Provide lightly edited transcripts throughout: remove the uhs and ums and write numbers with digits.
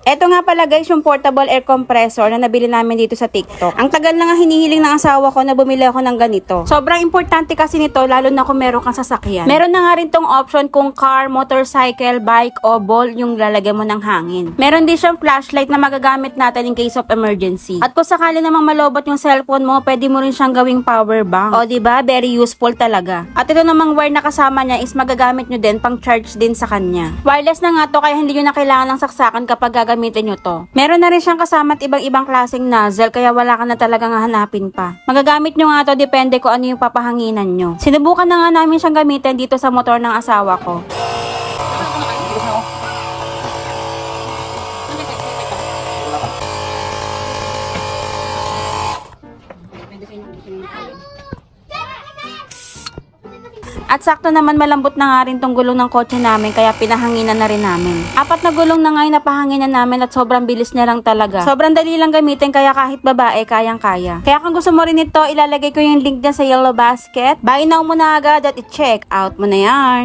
Eto nga pala guys, yung portable air compressor na nabili namin dito sa TikTok. Ang tagal na nga hinihiling ng asawa ko na bumili ako ng ganito. Sobrang importante kasi nito, lalo na kung meron kang sasakyan. Meron na nga rin tong option kung car, motorcycle, bike o ball yung lalagyan mo ng hangin. Meron din siyang flashlight na magagamit natin in case of emergency. At kung sakali namang malobot yung cellphone mo, pwede mo rin siyang gawing power bank. O diba, very useful talaga. At ito namang wire na kasama niya is magagamit nyo din pang charge din sa kanya. Wireless na nga to, kaya hindi nyo na kailangan ng saksakan kapag gagamitin nyo to. Meron na rin siyang kasama at ibang-ibang klaseng nozzle, kaya wala ka na talagang hahanapin pa. Magagamit nyo nga to, depende kung ano yung papahanginan nyo. Sinubukan na nga namin siyang gamitin dito sa motor ng asawa ko. At sakto naman malambot na nga rin tong gulong ng kotse namin, kaya pinahanginan na rin namin. 4 na gulong na nga yung napahanginan namin at sobrang bilis niya lang talaga. Sobrang dali lang gamitin, kaya kahit babae, kayang-kaya. Kaya kung gusto mo rin ito, ilalagay ko yung link dyan sa yellow basket. Buy now mo na agad at i-check out mo na yan.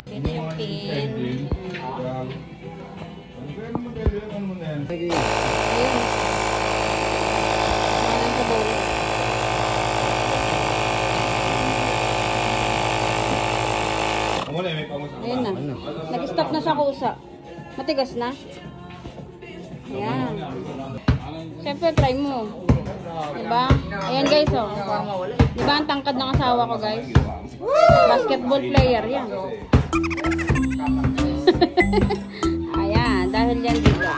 Ayun na. Nag-stop na siya kusa. Matigas na. Ayan. Siyempre, try mo. Diba? Ayan guys, oh. Diba ang tangkad ng asawa ko, guys? Basketball player, yan. Ayan, dahil yan dito.